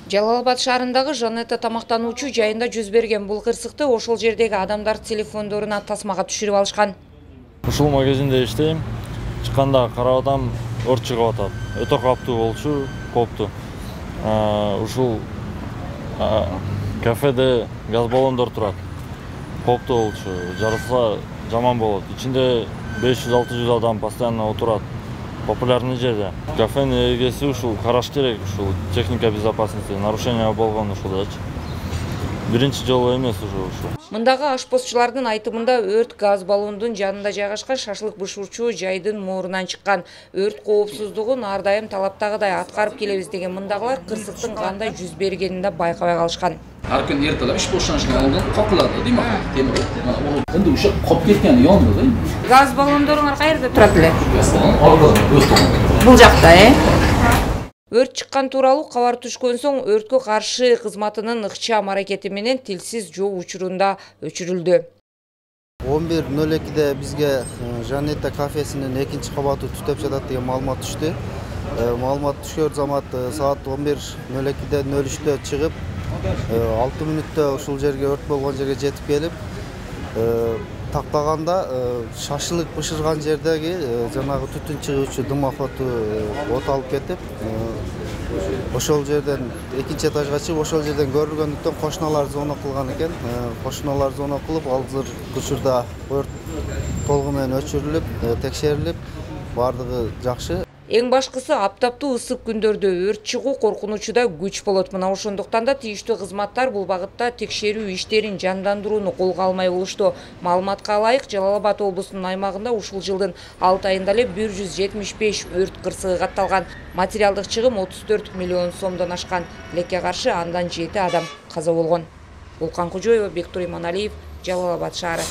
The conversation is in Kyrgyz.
Жалал-Абад шаарындагы Жанетта тамактануучу жайында жүз берген бул кырсыкты ошол жердеги адамдар телефондоруна тасмага түшүрүп алышкан. Ушул магазинде иштейм. Чыкканда карап атам, өрт чыгып атат. Өтө кооптуу болчу, кооптуу. Ушул кафеде газ баллондор турат. Кооптуу болчу. Жарылса жаман болот. Ичинде 500-600 адам постоянно отурат. Популярный жерде. Кафенин эгеси ушул караш керек, ушул техника безопасности нарушение болгон ушулдачы. Биринчи жолу эмес ушул. Мындагы ашпозчулардын айтымында өрт газ баллондун жанында жайгашкан шашлык бышырчу жайдын моорунан чыккан. Өрт коопсуздугун ар дайым талаптагыдай аткарып келебиз деген мындагылар кырсыктын кандай жүз бергенин да байкабай калышкан. Har kun ertalab ish boshlanishidan oldin qoqiladi, demoqchi. Temir endi o'sha qolib ketgani yonida. Gaz ballondoруңар кайерде турат эле? Gaz ballon orqada, Бул жакта, Өрт чыккан тууралуу кабар түшкөн соң өрткө каршы кызматынын ыкчам аракети менен тилсиз жоо учурунда өчүрүлдү. 11:02-де бизге Жанетта кафесинин 2-кабаты түтөп жатат деген маалымат түштү. Маалымат түшкөр замат саат 11:02-де 03-тө чыгып 6 мүнөттө ушул жерге өрт болгон жерге жетип келип, тактаганда шашлык бышырган жердеги жанагы түтүн чыгуучу дымоходу от алып кетип, ошол жерден 2-этажга чыгып, ошол жерден көрүлгөндүктөн кошуналар зона кылган экен. Кошуналар зона кылып, азыр учурда өрт толугу менен өчүрүлүп, текшерилип, бардыгы жакшы. Эң башкысы аптаптуу ысык күндөрдө өрт чыгуу коркунучу күч болот. Мына ошондуктан да тийиштүү кызматтар бул багытта текшерүү иштерин жандандырууну колго алмай болушту. Маалыматка ылайык, Жалал-Абад облусунун аймагында ушул жылдын 6 айында эле 175 өрт кырсыгы катталган. Материалдык чыгым 34 миллион сомдон ашкан. Тилекке каршы андан 7 адам каза болгон. Улкан Кожоева, Бектур Иманалиев, Жалал-Абад шаары.